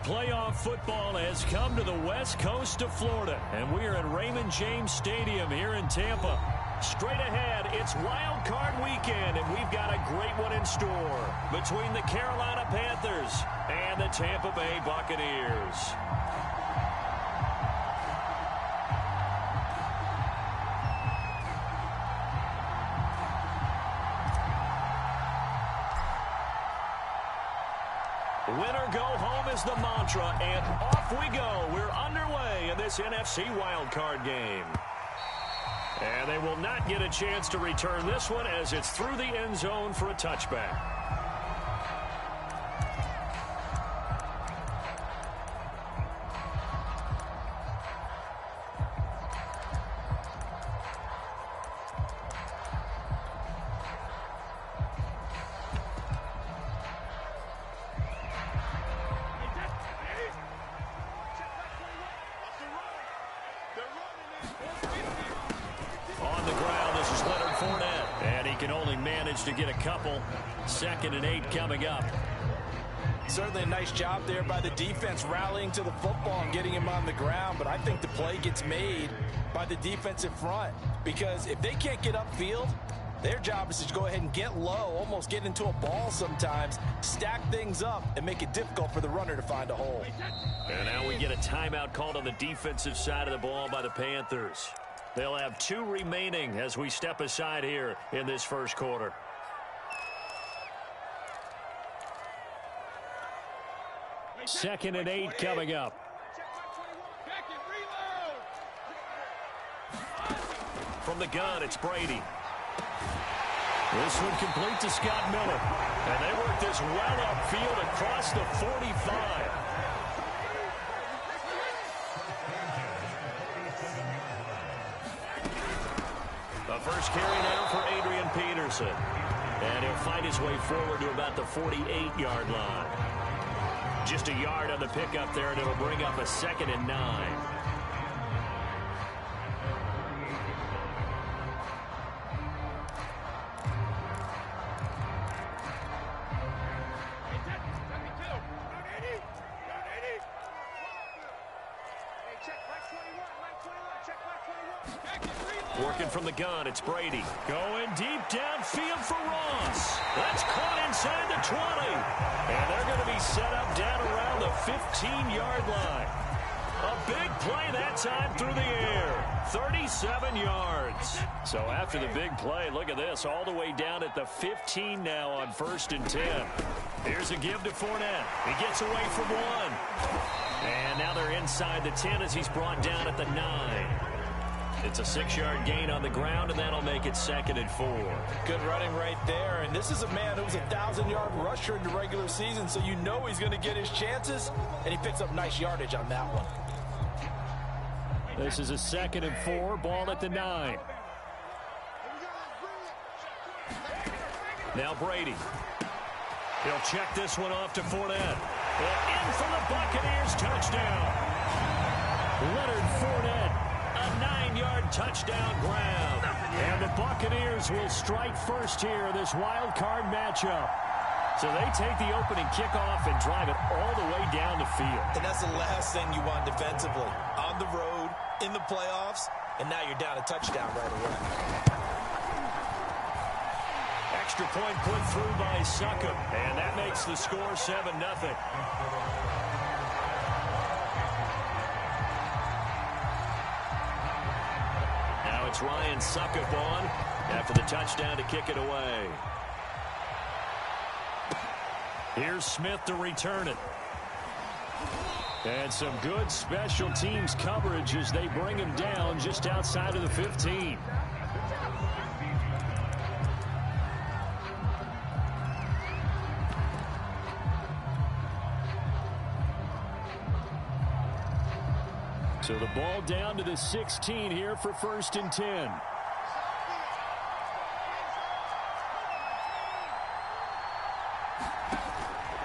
Playoff football has come to the west coast of Florida, and we are at Raymond James Stadium here in Tampa. Straight ahead, it's Wild Card Weekend, and we've got a great one in store between the Carolina Panthers and the Tampa Bay Buccaneers. Winner go home is the mantra, and off we go. We're underway in this NFC wildcard game. And they will not get a chance to return this one as it's through the end zone for a touchback. To get a couple. 2nd and 8 coming up. Certainly a nice job there by the defense rallying to the football and getting him on the ground, but I think the play gets made by the defensive front, because if they can't get upfield, their job is to go ahead and get low, almost get into a ball sometimes, stack things up, and make it difficult for the runner to find a hole. And now we get a timeout called on the defensive side of the ball by the Panthers. They'll have 2 remaining as we step aside here in this first quarter. Second and 8 coming up. From the gun, it's Brady. This one complete to Scott Miller. And they work this well upfield across the 45. The first carry now for Adrian Peterson. And he'll find his way forward to about the 48-yard line. Just a yard on the pickup there, and it'll bring up a 2nd and 9. Working from the gun, it's Brady. Going deep downfield for Ross. That's caught inside the 20. And they're going to be set up down around the 15-yard line. A big play that time through the air. 37 yards. So after the big play, look at this. All the way down at the 15 now on 1st and 10. Here's a give to Fournette. He gets away from one. And now they're inside the 10 as he's brought down at the 9. It's a 6-yard gain on the ground, and that'll make it 2nd and 4. Good running right there. And this is a man who was a 1,000-yard rusher in the regular season, so you know he's going to get his chances, and he picks up nice yardage on that one. This is a 2nd and 4, ball at the 9. Now Brady. He'll check this one off to Fournette. And in for the Buccaneers, touchdown. Leonard Fournette. A 9-yard touchdown grab. And the Buccaneers will strike first here in this wild card matchup. So they take the opening kickoff and drive it all the way down the field. And that's the last thing you want defensively. On the road, in the playoffs, and now you're down a touchdown right away. Extra point put through by Succop. And that makes the score 7-0. It's Ryan Succop on after the touchdown to kick it away. Here's Smith to return it. And some good special teams coverage as they bring him down just outside of the 15. So the ball down to the 16 here for 1st and 10.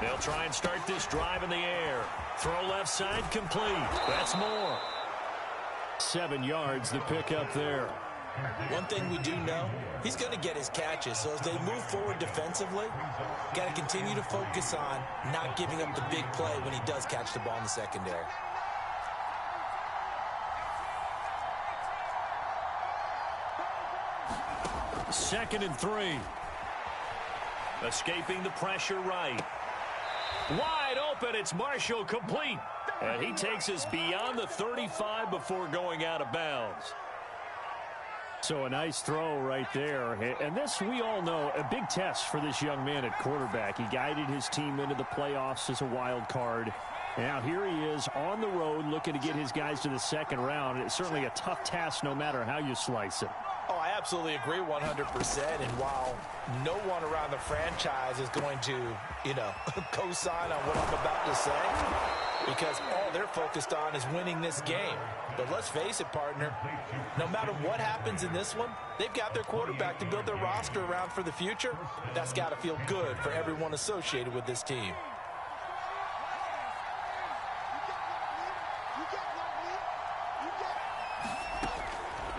They'll try and start this drive in the air. Throw left side complete. That's more. 7 yards the pick up there. One thing we do know, he's going to get his catches. So as they move forward defensively, got to continue to focus on not giving up the big play when he does catch the ball in the secondary. Second and 3. Escaping the pressure right. Wide open. It's Marshall, complete. And he takes us beyond the 35 before going out of bounds. So a nice throw right there. And this, we all know, a big test for this young man at quarterback. He guided his team into the playoffs as a wild card. Now here he is on the road looking to get his guys to the second round. It's certainly a tough task no matter how you slice it. Oh, I absolutely agree 100%. And while no one around the franchise is going to, co-sign on what I'm about to say, because all they're focused on is winning this game. But let's face it, partner, no matter what happens in this one, they've got their quarterback to build their roster around for the future. That's got to feel good for everyone associated with this team.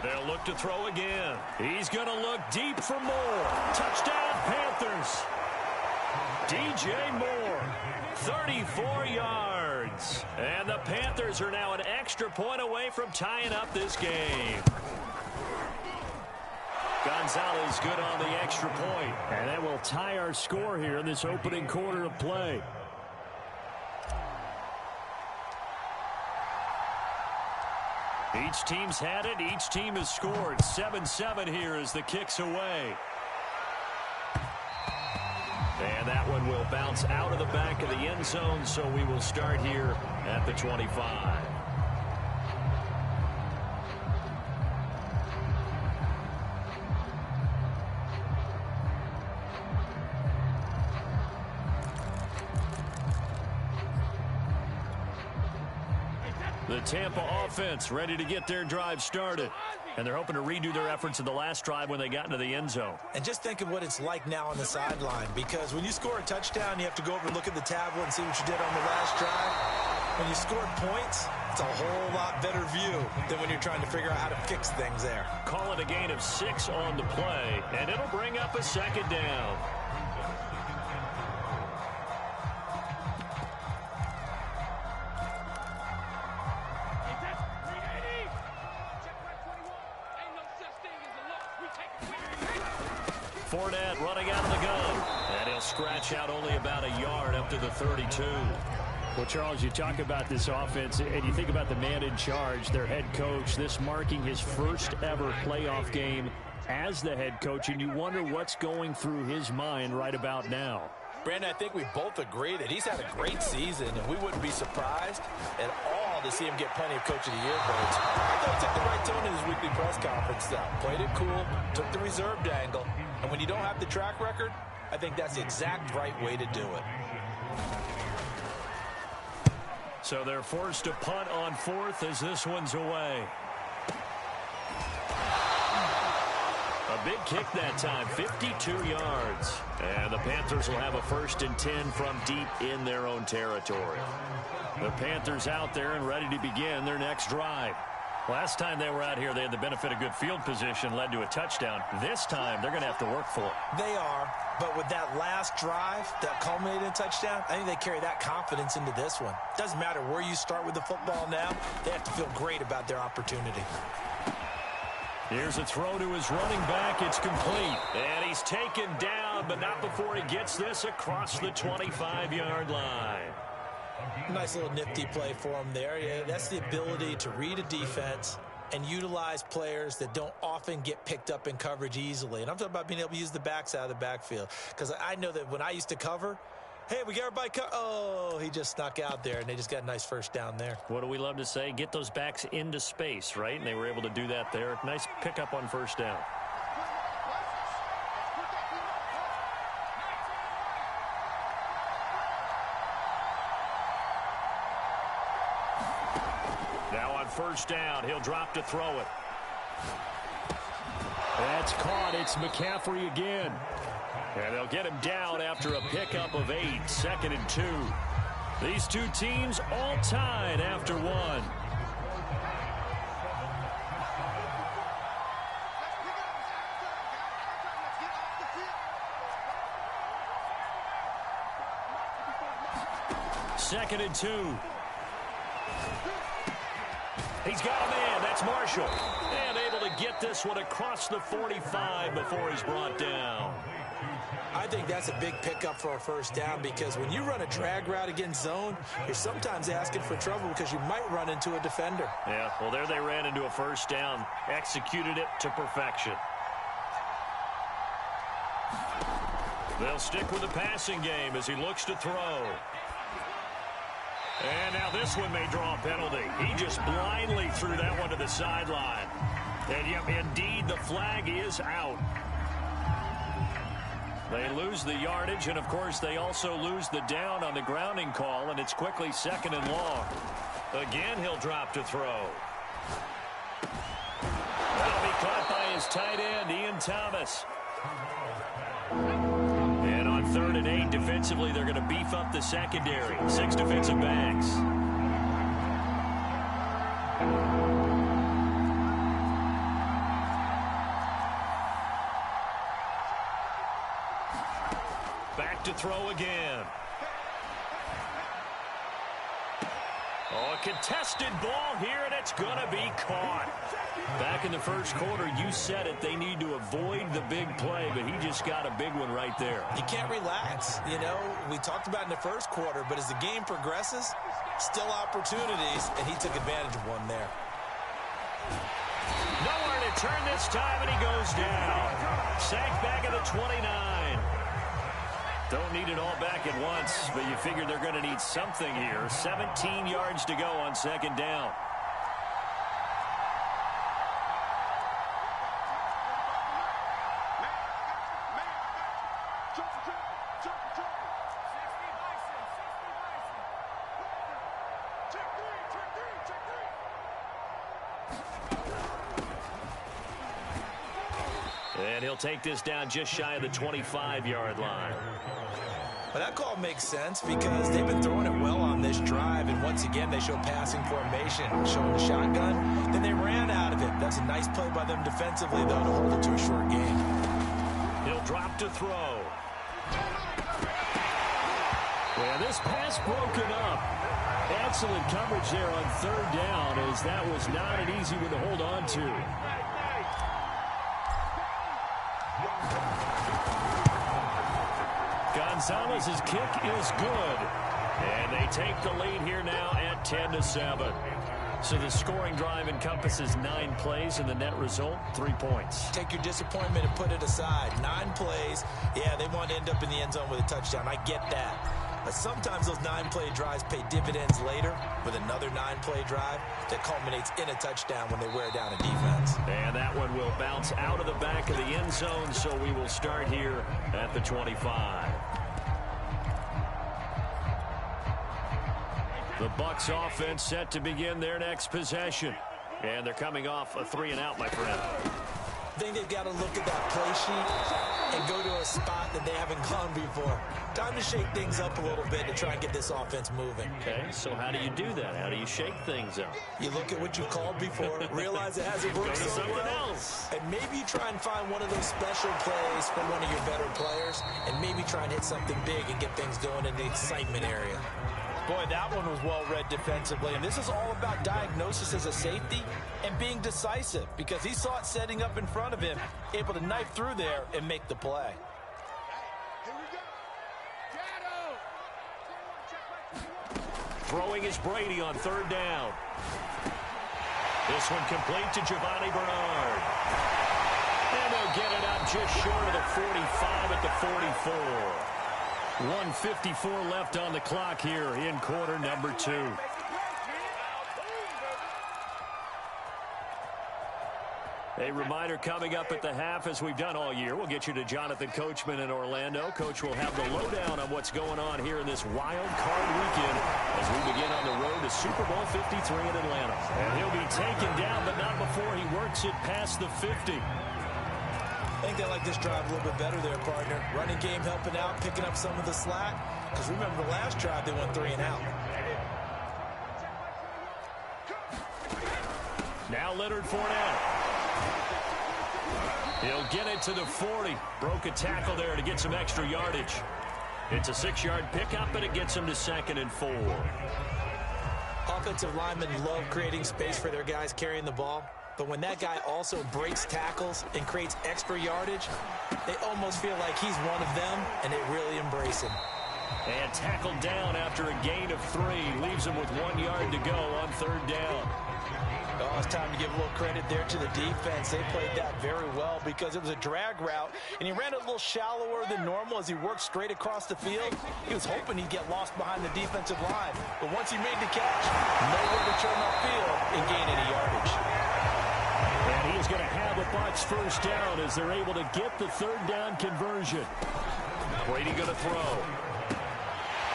They'll look to throw again. He's going to look deep for more. Touchdown, Panthers. DJ Moore, 34 yards. And the Panthers are now an extra point away from tying up this game. Gonzalez good on the extra point. And that will tie our score here in this opening quarter of play. Each team's had it. Each team has scored. 7-7 here as the kick's away. And that one will bounce out of the back of the end zone, so we will start here at the 25. The Tampa offense ready to get their drive started. And they're hoping to redo their efforts in the last drive when they got into the end zone. And just think of what it's like now on the sideline, because when you score a touchdown, you have to go over and look at the tablet and see what you did on the last drive. When you score points, it's a whole lot better view than when you're trying to figure out how to fix things there. Call it a gain of 6 on the play, and it'll bring up a second down. Fournette running out of the gun. And he'll scratch out only about a yard up to the 32. Well, Charles, you talk about this offense, and you think about the man in charge, their head coach, this marking his first ever playoff game as the head coach, and you wonder what's going through his mind right about now. Brandon, I think we both agree that he's had a great season, and we wouldn't be surprised at all to see him get plenty of Coach of the Year votes. I thought he took the right tone in his weekly press conference, though. Played it cool, took the reserved angle, and when you don't have the track record, I think that's the exact right way to do it. So they're forced to punt on fourth as this one's away. A big kick that time, 52 yards. And the Panthers will have a 1st and 10 from deep in their own territory. The Panthers out there and ready to begin their next drive. Last time they were out here, they had the benefit of good field position, led to a touchdown. This time, they're going to have to work for it. They are, but with that last drive that culminated in a touchdown, I think they carry that confidence into this one. Doesn't matter where you start with the football now, they have to feel great about their opportunity. Here's a throw to his running back. It's complete. And he's taken down, but not before he gets this across the 25-yard line. Nice little nifty play for him there. Yeah, that's the ability to read a defense and utilize players that don't often get picked up in coverage easily. And I'm talking about being able to use the backs out of the backfield. Because I know that when I used to cover, hey, we got everybody covered. Oh, he just snuck out there, and they just got a nice first down there. What do we love to say? Get those backs into space, right? And they were able to do that there. Nice pickup on first down. Now on first down, he'll drop to throw it. That's caught. It's McCaffrey again. And they'll get him down after a pickup of 8, 2nd and 2. These two teams all tied after one. 2nd and 2. He's got a man. That's Marshall. And able to get this one across the 45 before he's brought down. I think that's a big pickup for a first down because when you run a drag route against zone, you're sometimes asking for trouble because you might run into a defender. Yeah, well, there they ran into a first down. Executed it to perfection. They'll stick with the passing game as he looks to throw. And now this one may draw a penalty. He just blindly threw that one to the sideline. And yep, indeed, the flag is out. They lose the yardage, and of course they also lose the down on the grounding call, and it's quickly 2nd and long. Again, he'll drop to throw. That'll be caught by his tight end, Ian Thomas. And on 3rd and 8, defensively, they're going to beef up the secondary. 6 defensive backs. Back to throw again. Oh, a contested ball here, and it's going to be caught. Back in the first quarter, you said it, they need to avoid the big play, but he just got a big one right there. You can't relax. You know, we talked about in the first quarter, but as the game progresses, still opportunities, and he took advantage of one there. Nowhere to turn this time, and he goes down. Sacked back at the 29. Don't need it all back at once, but you figure they're going to need something here. 17 yards to go on 2nd down. And he'll take this down just shy of the 25-yard line. But that call makes sense because they've been throwing it well on this drive, and once again they show passing formation, showing the shotgun. Then they ran out of it. That's a nice play by them defensively, though, to hold it to a short game. He'll drop to throw. Well, this pass broken up. Excellent coverage there on 3rd down, as that was not an easy one to hold on to. Gonzalez's kick is good. And they take the lead here now at 10-7. So the scoring drive encompasses 9 plays, and the net result, 3 points. Take your disappointment and put it aside. 9 plays. Yeah, they want to end up in the end zone with a touchdown. I get that. But sometimes those 9-play drives pay dividends later with another 9-play drive that culminates in a touchdown when they wear down a defense. And that one will bounce out of the back of the end zone, so we will start here at the 25. The Bucs offense set to begin their next possession. And they're coming off a 3-and-out, my friend. I think they've got to look at that play sheet and go to a spot that they haven't gone before. Time to shake things up a little bit to try and get this offense moving. Okay, so how do you do that? How do you shake things up? You look at what you called before, realize it hasn't worked so well, else. and maybe you try and find one of those special plays from one of your better players, and maybe try and hit something big and get things going in the excitement area. Boy, that one was well read defensively, and this is all about diagnosis as a safety and being decisive because he saw it setting up in front of him, able to knife through there and make the play. Throwing is Brady on 3rd down. This one complete to Giovanni Bernard. And they'll get it up just short of the 45 at the 44. 1:54 left on the clock here in quarter number 2. A reminder coming up at the half, as we've done all year. We'll get you to Jonathan Coachman in Orlando. Coach will have the lowdown on what's going on here in this wild card weekend as we begin on the road to Super Bowl 53 in Atlanta. And he'll be taken down, but not before he works it past the 50. I think they like this drive a little bit better there, partner. Running game helping out, picking up some of the slack. Because remember the last drive, they went 3-and-out. Now Leonard Fournette. He'll get it to the 40. Broke a tackle there to get some extra yardage. It's a 6-yard pickup, and it gets them to 2nd and 4. Offensive linemen love creating space for their guys carrying the ball. But when that guy also breaks tackles and creates extra yardage, they almost feel like he's one of them, and they really embrace him. And tackled down after a gain of 3. Leaves him with 1 yard to go on 3rd down. Oh, it's time to give a little credit there to the defense. They played that very well because it was a drag route, and he ran a little shallower than normal as he worked straight across the field. He was hoping he'd get lost behind the defensive line, but once he made the catch, nowhere to turn upfield and gain any yardage. And he's going to have a Bucs 1st down as they're able to get the 3rd down conversion. Brady going to throw.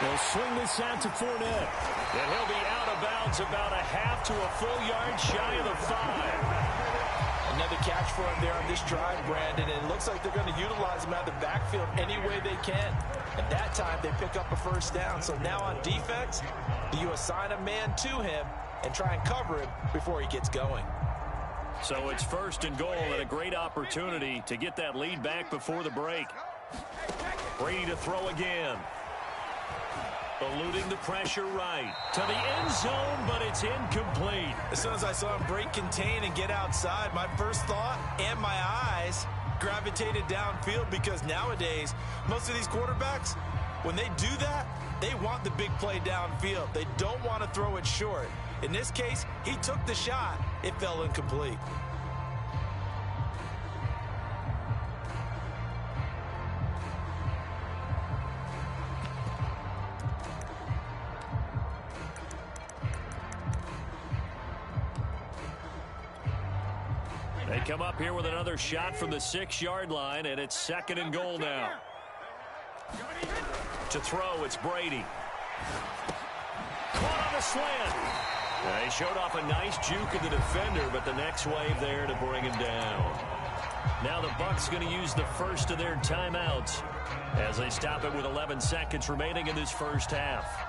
They'll swing this out to Fournette. And he'll be out of bounds about a half to a full yard shy of the 5. Another catch for him there on this drive, Brandon, and it looks like they're going to utilize him out of the backfield any way they can. And that time they pick up a 1st down. So now on defense, do you assign a man to him and try and cover him before he gets going? So it's 1st and goal and a great opportunity to get that lead back before the break. Brady to throw again. Eluding the pressure right to the end zone, but it's incomplete. As soon as I saw him break contain and get outside, my first thought and my eyes gravitated downfield, because nowadays, most of these quarterbacks, when they do that, they want the big play downfield. They don't want to throw it short. In this case, he took the shot. It fell incomplete. They come up here with another shot from the 6-yard line, and it's 2nd and goal now. To throw, it's Brady. Caught on the slant. They showed off a nice juke of the defender, but the next wave there to bring him down. Now the Bucs going to use the first of their timeouts as they stop it with 11 seconds remaining in this 1st half.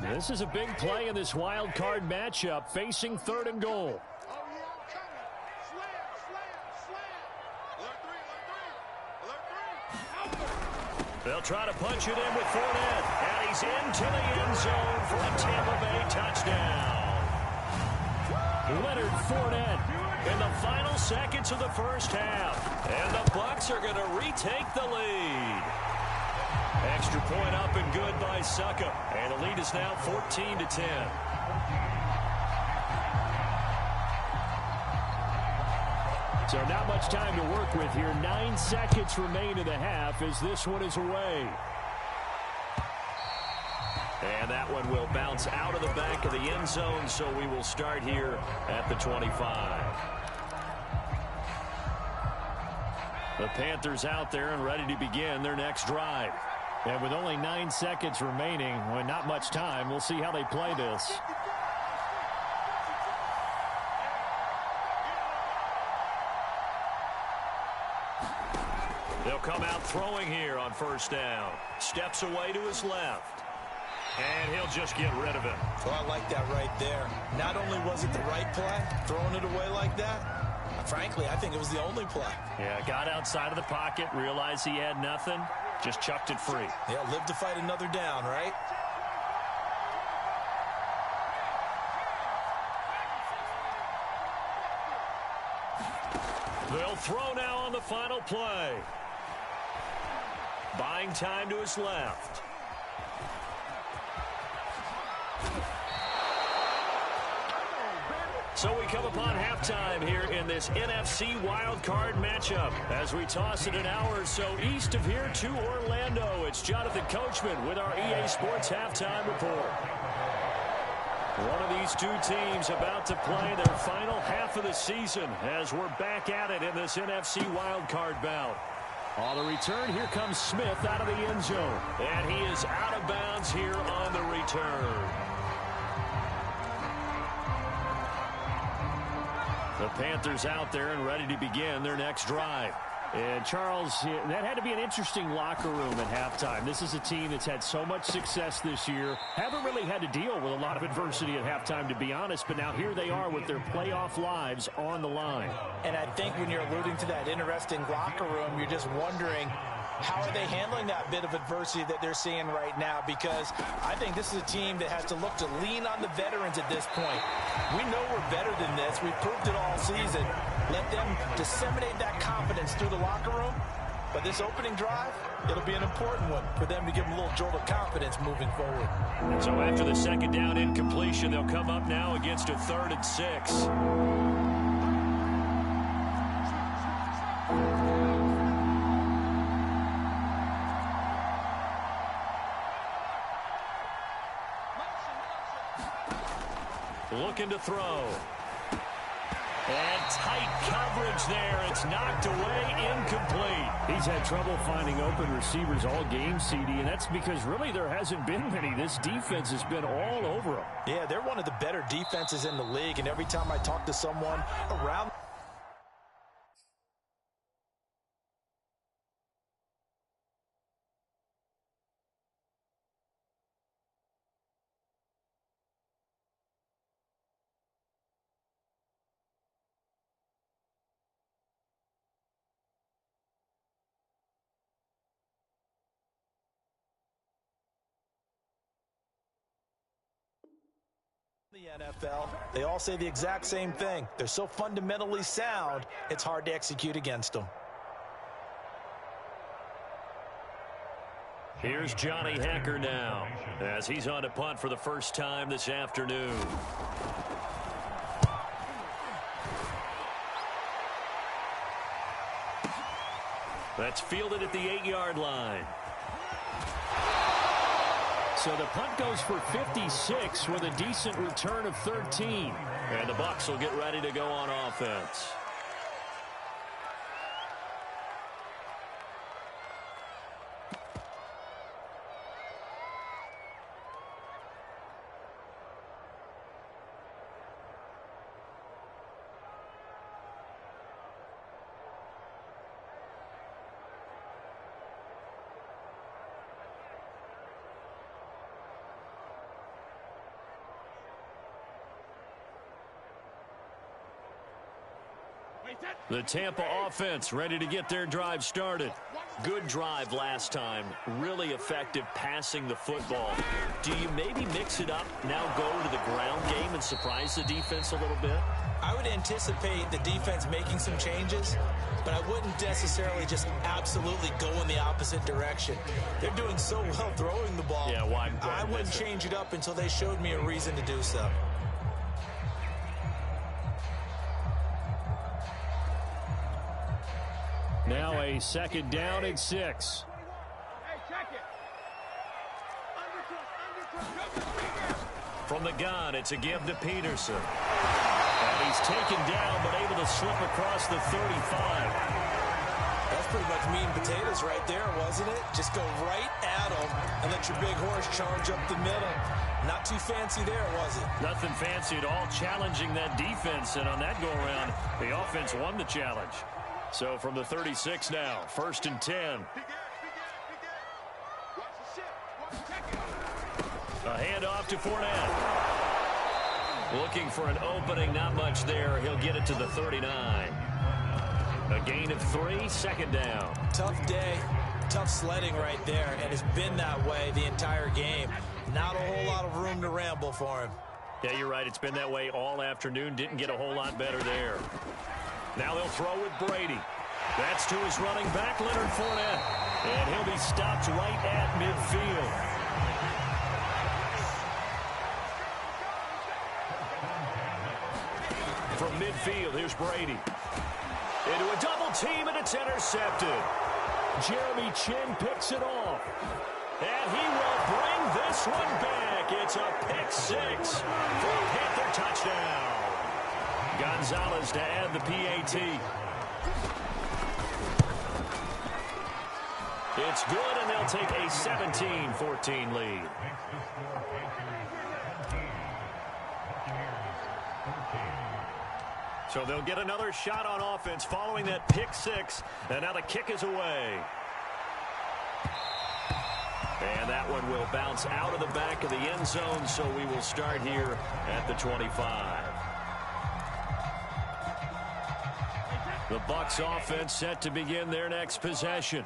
This is a big play in this wild card matchup, facing 3rd and goal. They'll try to punch it in with Fournette, and he's into the end zone for a Tampa Bay touchdown. Leonard Fournette in the final seconds of the 1st half, and the Bucs are going to retake the lead. Extra point up and good by Suckup. And the lead is now 14-10. So not much time to work with here. 9 seconds remain in the half as this one is away. And that one will bounce out of the back of the end zone, so we will start here at the 25. The Panthers out there and ready to begin their next drive. And with only 9 seconds remaining, well, not much time, we'll see how they play this. They'll come out throwing here on 1st down. Steps away to his left. And he'll just get rid of it. Well, I like that right there. Not only was it the right play, throwing it away like that, frankly, I think it was the only play. Yeah, got outside of the pocket, realized he had nothing, just chucked it free. Yeah, live to fight another down, right? They'll throw now on the final play. Buying time to his left. So we come upon halftime here in this NFC wildcard matchup as we toss it an hour or so east of here to Orlando. It's Jonathan Coachman with our EA Sports Halftime Report. One of these two teams about to play their final half of the season as we're back at it in this NFC wildcard bout. On the return, here comes Smith out of the end zone. And he is out of bounds here on the return. The Panthers out there and ready to begin their next drive. And, Charles, that had to be an interesting locker room at halftime. This is a team that's had so much success this year. Haven't really had to deal with a lot of adversity at halftime, to be honest. But now here they are with their playoff lives on the line. And I think when you're alluding to that interesting locker room, you're just wondering, how are they handling that bit of adversity that they're seeing right now? Because I think this is a team that has to look to lean on the veterans at this point. We know we're better than this. We've proved it all season. Let them disseminate that confidence through the locker room. But this opening drive, it'll be an important one for them to give them a little jolt of confidence moving forward. So after the second down incompletion, they'll come up now against a 3rd and 6. Looking to throw. And tight coverage there. It's knocked away, incomplete. He's had trouble finding open receivers all game, CD, and that's because really there hasn't been many. This defense has been all over them. Yeah, they're one of the better defenses in the league, and every time I talk to someone around the NFL, they all say the exact same thing. They're so fundamentally sound, it's hard to execute against them. Here's Johnny Hecker now as he's on to punt for the first time this afternoon. That's fielded at the 8-yard line. So the punt goes for 56 with a decent return of 13. And the Bucs will get ready to go on offense. The Tampa offense ready to get their drive started. Good drive last time. Really effective passing the football. Do you maybe mix it up, now go to the ground game and surprise the defense a little bit? I would anticipate the defense making some changes, but I wouldn't necessarily just absolutely go in the opposite direction. They're doing so well throwing the ball. Yeah, why? I wouldn't change it up until they showed me a reason to do so. Now a second down and 6. From the gun, it's a give to Peterson. And he's taken down, but able to slip across the 35. That's pretty much meat and potatoes right there, wasn't it? Just go right at them and let your big horse charge up the middle. Not too fancy there, was it? Nothing fancy at all, challenging that defense. And on that go-around, the offense won the challenge. So from the 36 now, 1st and 10. A handoff to Fournette. Looking for an opening, not much there. He'll get it to the 39. A gain of 3, 2nd down. Tough day, tough sledding right there, and it's been that way the entire game. Not a whole lot of room to ramble for him. Yeah, you're right. It's been that way all afternoon. Didn't get a whole lot better there. Now they'll throw with Brady. That's to his running back, Leonard Fournette. And he'll be stopped right at midfield. From midfield, here's Brady. Into a double team, and it's intercepted. Jeremy Chin picks it off. And he will bring this one back. It's a pick 6 for a Panther touchdown. Gonzalez to add the PAT. It's good, and they'll take a 17-14 lead. So they'll get another shot on offense following that pick six. And now the kick is away. And that one will bounce out of the back of the end zone, so we will start here at the 25. The Bucs offense set to begin their next possession.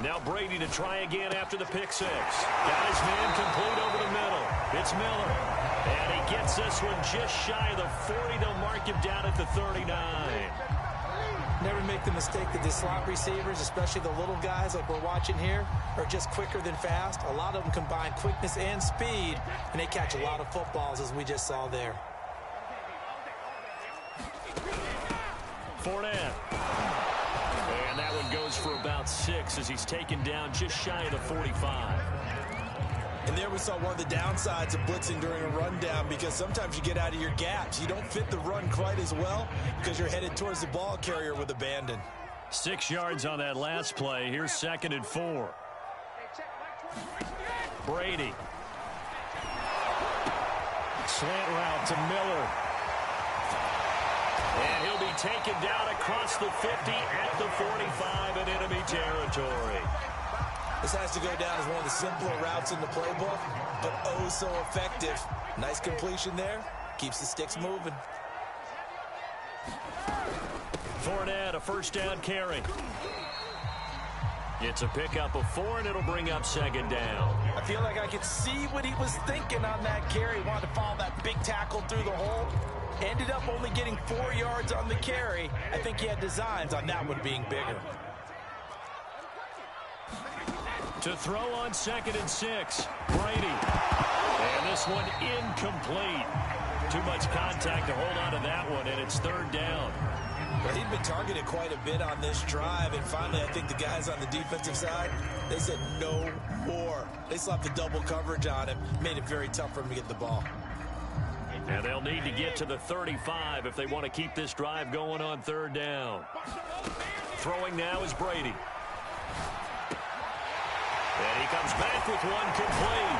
Now Brady to try again after the pick six. Got his man complete over the middle. It's Miller. And he gets this one just shy of the 40. They'll mark him down at the 39. Never make the mistake that the slot receivers, especially the little guys like we're watching here, are just quicker than fast. A lot of them combine quickness and speed, and they catch a lot of footballs, as we just saw there. Fournette. And that one goes for about 6 as he's taken down just shy of the 45. And there we saw one of the downsides of blitzing during a rundown, because sometimes you get out of your gaps. You don't fit the run quite as well because you're headed towards the ball carrier with abandon. 6 yards on that last play. Here's 2nd and 4. Brady. Slant route to Miller. And he'll be taken down across the 50 at the 45 in enemy territory. This has to go down as one of the simpler routes in the playbook, but oh so effective. Nice completion there. Keeps the sticks moving. Fournette, a first down carry. It's a pickup of 4, and it'll bring up 2nd down. I feel like I could see what he was thinking on that carry. Wanted to follow that big tackle through the hole. Ended up only getting 4 yards on the carry. I think he had designs on that one being bigger. To throw on 2nd and 6, Brady. And this one incomplete. Too much contact to hold on to that one, and it's 3rd down. Well, he'd been targeted quite a bit on this drive, and finally I think the guys on the defensive side, they said no more. They slapped the double coverage on him, made it very tough for him to get the ball. And they'll need to get to the 35 if they want to keep this drive going on 3rd down. Throwing now is Brady. And he comes back with one complete.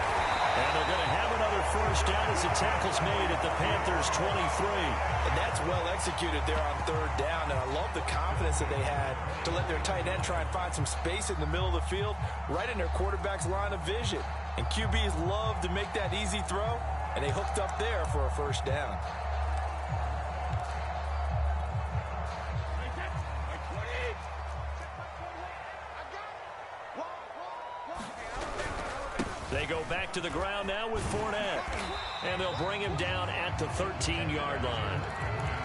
And they're going to have another first down as the tackle's made at the Panthers' 23. And that's well executed there on 3rd down. And I love the confidence that they had to let their tight end try and find some space in the middle of the field, right in their quarterback's line of vision. And QBs love to make that easy throw, and they hooked up there for a first down. They go back to the ground now with Fournette. And they'll bring him down at the 13-yard line.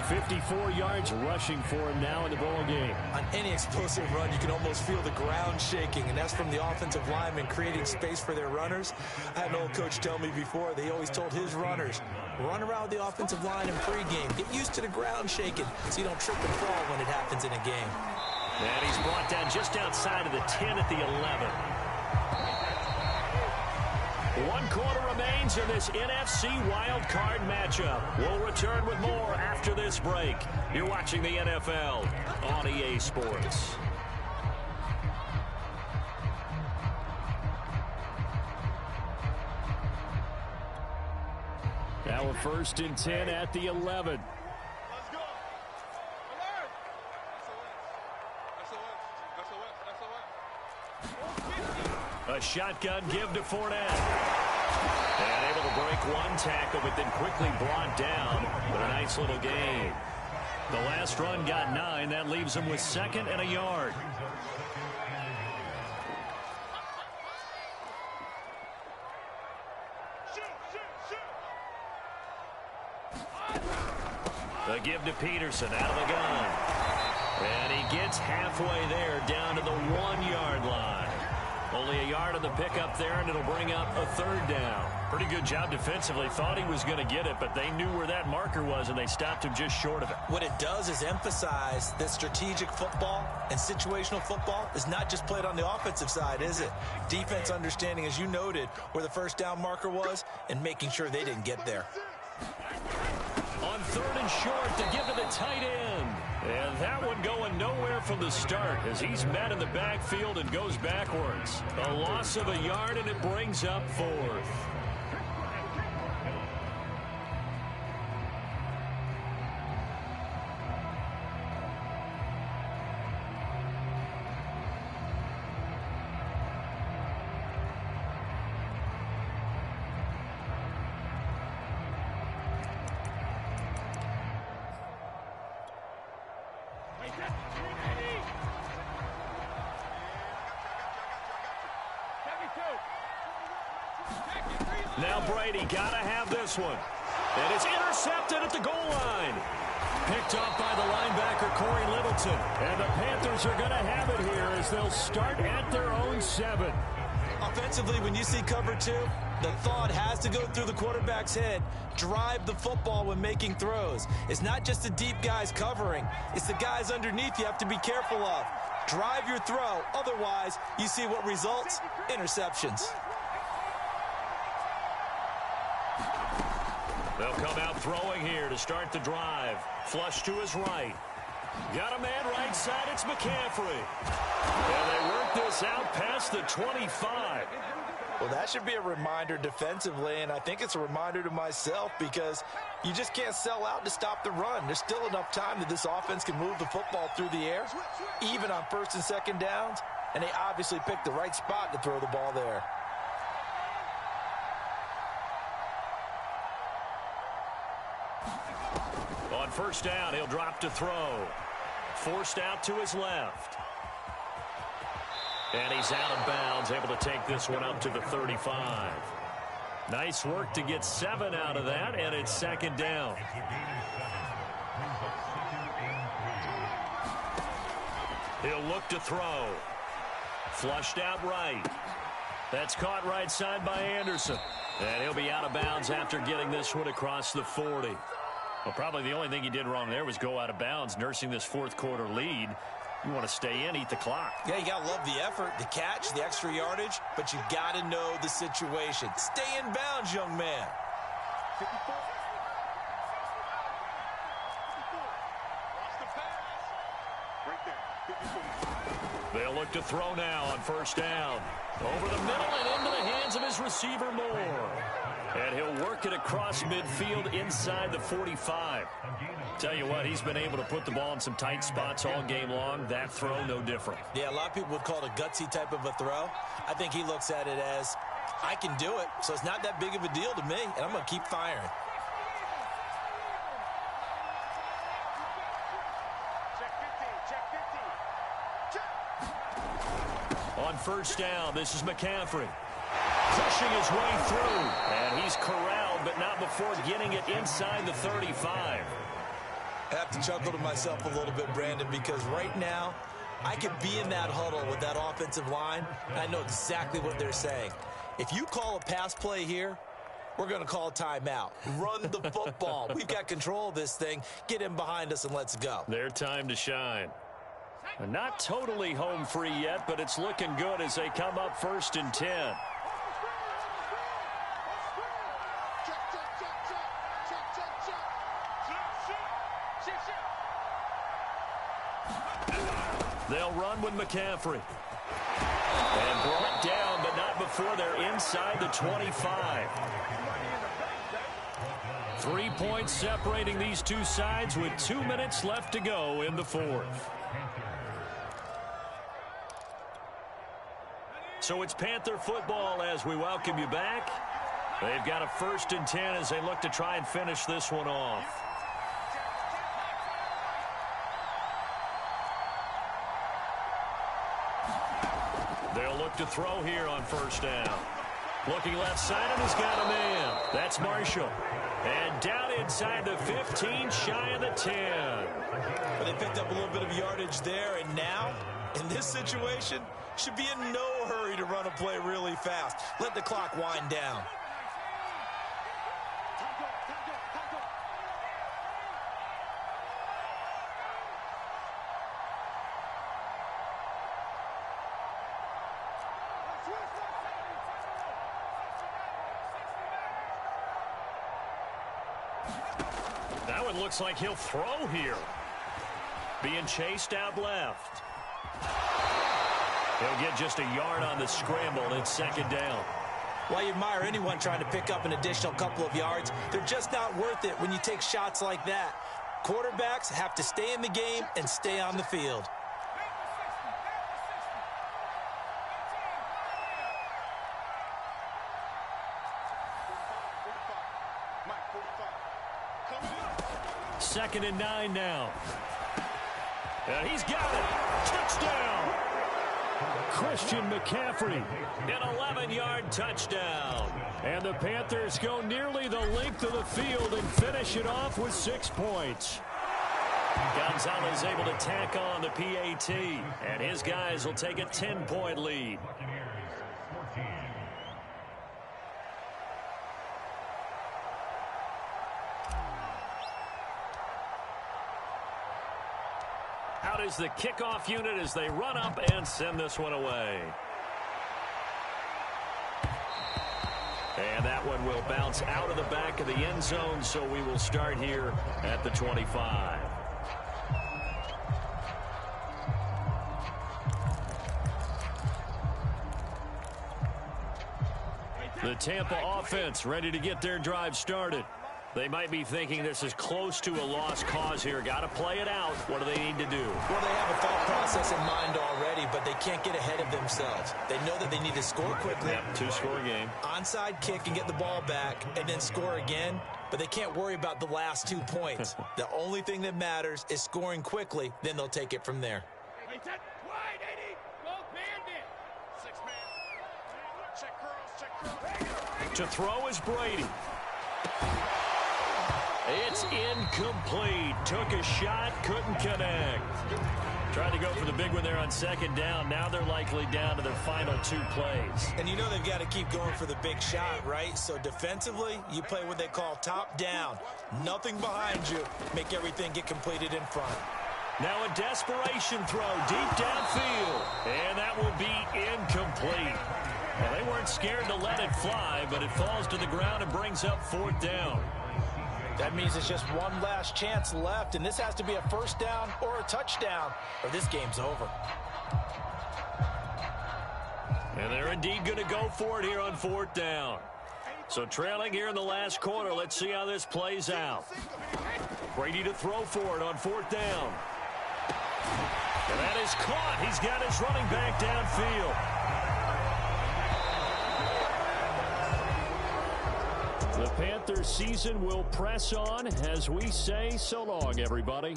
54 yards rushing for him now in the ball game. On any explosive run, you can almost feel the ground shaking, and that's from the offensive linemen creating space for their runners. I had an old coach tell me before, they always told his runners, run around the offensive line in pregame. Get used to the ground shaking so you don't trip and fall when it happens in a game. And he's brought down just outside of the 10 at the 11. 1 quarter remains in this NFC wildcard matchup. We'll return with more after this break. You're watching the NFL on EA Sports. Now a 1st and 10 at the 11. A shotgun give to Fournette. And able to break one tackle, but then quickly brought down. But a nice little gain. The last run got 9. That leaves him with 2nd and a yard. The give to Peterson out of the gun. And he gets halfway there down to the 1-yard line. Only a yard on the pickup there, and it'll bring up a 3rd down. Pretty good job defensively. Thought he was going to get it, but they knew where that marker was, and they stopped him just short of it. What it does is emphasize that strategic football and situational football is not just played on the offensive side, is it? Defense understanding, as you noted, where the first down marker was and making sure they didn't get there. On 3rd and short to give to the tight end. And that one going nowhere from the start as he's met in the backfield and goes backwards. A loss of a yard, and it brings up 4th. Brady. Got to have this one. And it's intercepted at the goal line. Picked up by the linebacker, Corey Littleton. And the Panthers are going to have it here as they'll start at their own 7. Offensively, when you see cover 2, the thought has to go through the quarterback's head. Drive the football when making throws. It's not just the deep guys covering. It's the guys underneath you have to be careful of. Drive your throw. Otherwise, you see what results? Interceptions. They'll come out throwing here to start the drive. Flush to his right. Got a man right side. It's McCaffrey. And they work this out past the 25. Well, that should be a reminder defensively, and I think it's a reminder to myself because you just can't sell out to stop the run. There's still enough time that this offense can move the football through the air, even on 1st and 2nd downs, and they obviously picked the right spot to throw the ball there. On 1st down, he'll drop to throw. Forced out to his left. And he's out of bounds, able to take this one up to the 35. Nice work to get 7 out of that, and it's 2nd down. He'll look to throw. Flushed out right. That's caught right side by Anderson. And he'll be out of bounds after getting this one across the 40. Well, probably the only thing he did wrong there was go out of bounds, nursing this 4th quarter lead. You want to stay in, eat the clock. Yeah, you got to love the effort, the catch, the extra yardage, but you got to know the situation. Stay in bounds, young man. They'll look to throw now on 1st down. Over the middle and into the hands of his receiver, Moore. And he'll work it across midfield inside the 45. Tell you what, he's been able to put the ball in some tight spots all game long. That throw, no different. Yeah, a lot of people would call it a gutsy type of a throw. I think he looks at it as, I can do it, so it's not that big of a deal to me, and I'm going to keep firing. On 1st down, this is McCaffrey. Pushing his way through, and he's corralled, but not before getting it inside the 35. I have to chuckle to myself a little bit, Brandon, because right now, I could be in that huddle with that offensive line, and I know exactly what they're saying. If you call a pass play here, we're going to call a timeout. Run the football. We've got control of this thing. Get in behind us and let's go. Their time to shine. Not totally home free yet, but it's looking good as they come up 1st and 10. They'll run with McCaffrey. And brought down, but not before they're inside the 25. 3 points separating these two sides with 2 minutes left to go in the 4th. So it's Panther football as we welcome you back. They've got a 1st and 10 as they look to try and finish this one off. They'll look to throw here on 1st down. Looking left side, and he's got a man. That's Marshall. And down inside the 15, shy of the 10. Well, they picked up a little bit of yardage there, and now, in this situation, should be in no hurry to run a play really fast. Let the clock wind down. Now it looks like he'll throw here. Being chased out left. He'll get just a yard on the scramble. It's 2nd down. Well, you admire anyone trying to pick up an additional couple of yards. They're just not worth it when you take shots like that. Quarterbacks have to stay in the game and stay on the field. Second and 9 now. And he's got it. Touchdown. Christian McCaffrey. An 11-yard touchdown. And the Panthers go nearly the length of the field and finish it off with 6 points. Gonzalez able to tack on the PAT, and his guys will take a 10-point lead. Out is the kickoff unit as they run up and send this one away. And that one will bounce out of the back of the end zone, so we will start here at the 25. The Tampa offense ready to get their drive started. They might be thinking this is close to a lost cause here. Got to play it out. What do they need to do? Well, they have a thought process in mind already, but they can't get ahead of themselves. They know that they need to score quickly. Yep, 2-score game. Onside kick and get the ball back and then score again, but they can't worry about the last 2 points. The only thing that matters is scoring quickly, then they'll take it from there. To throw is Brady. It's incomplete. Took a shot, couldn't connect. Tried to go for the big one there on second down. Now they're likely down to their final 2 plays. And you know they've got to keep going for the big shot, right? So defensively, you play what they call top down. Nothing behind you. Make everything get completed in front. Now a desperation throw deep downfield. And that will be incomplete. Well, they weren't scared to let it fly, but it falls to the ground and brings up 4th down. That means it's just one last chance left, and this has to be a first down or a touchdown, or this game's over. And they're indeed going to go for it here on 4th down. So trailing here in the last quarter, let's see how this plays out. Brady to throw for it on 4th down. And that is caught. He's got his running back downfield. The Panthers season will press on as we say so long, everybody.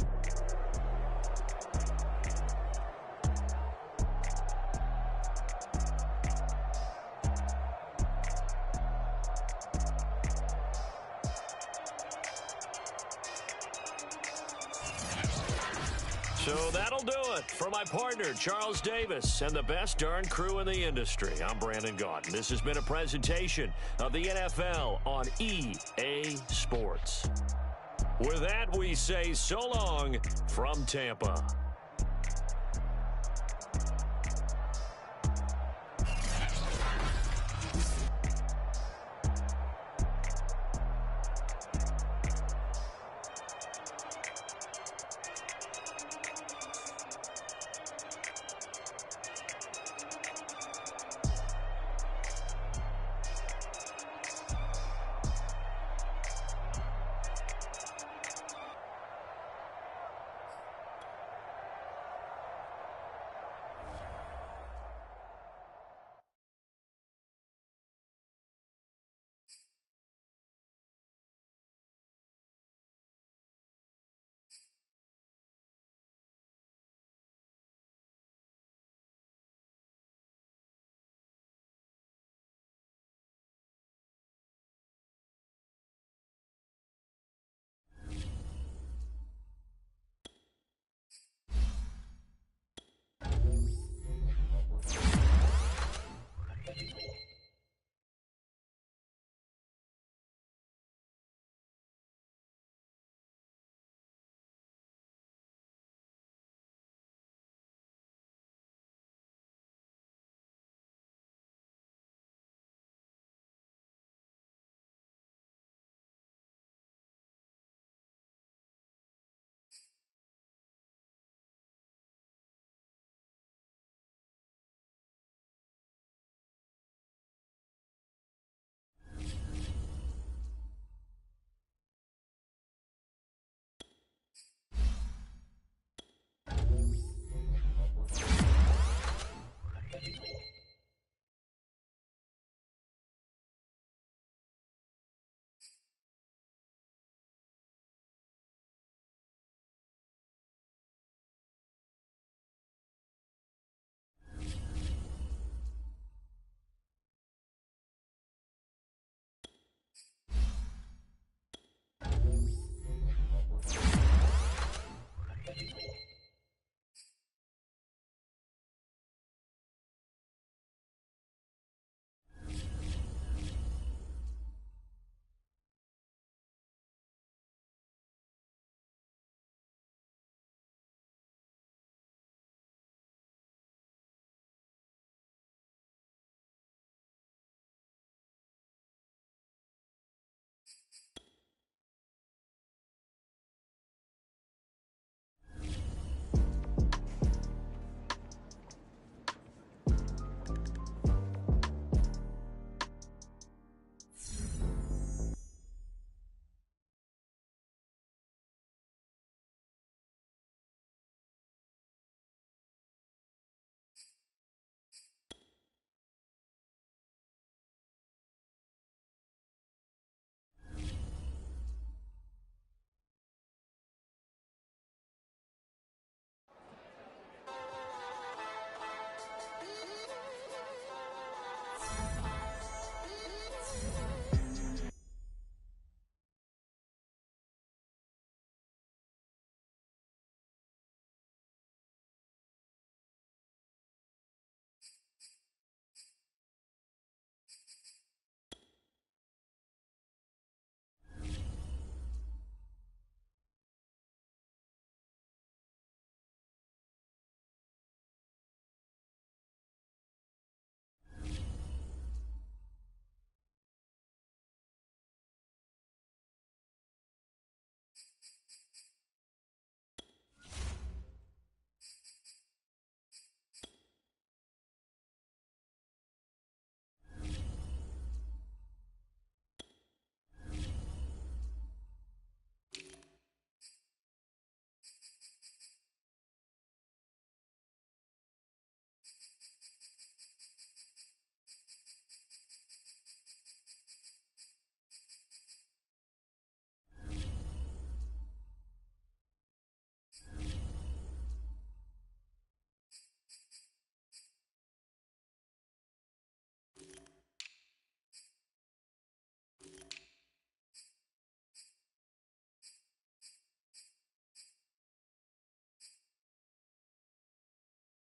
So that'll do it for my partner, Charles Davis, and the best darn crew in the industry. I'm Brandon Gaudin. This has been a presentation of the NFL on EA Sports. With that, we say so long from Tampa.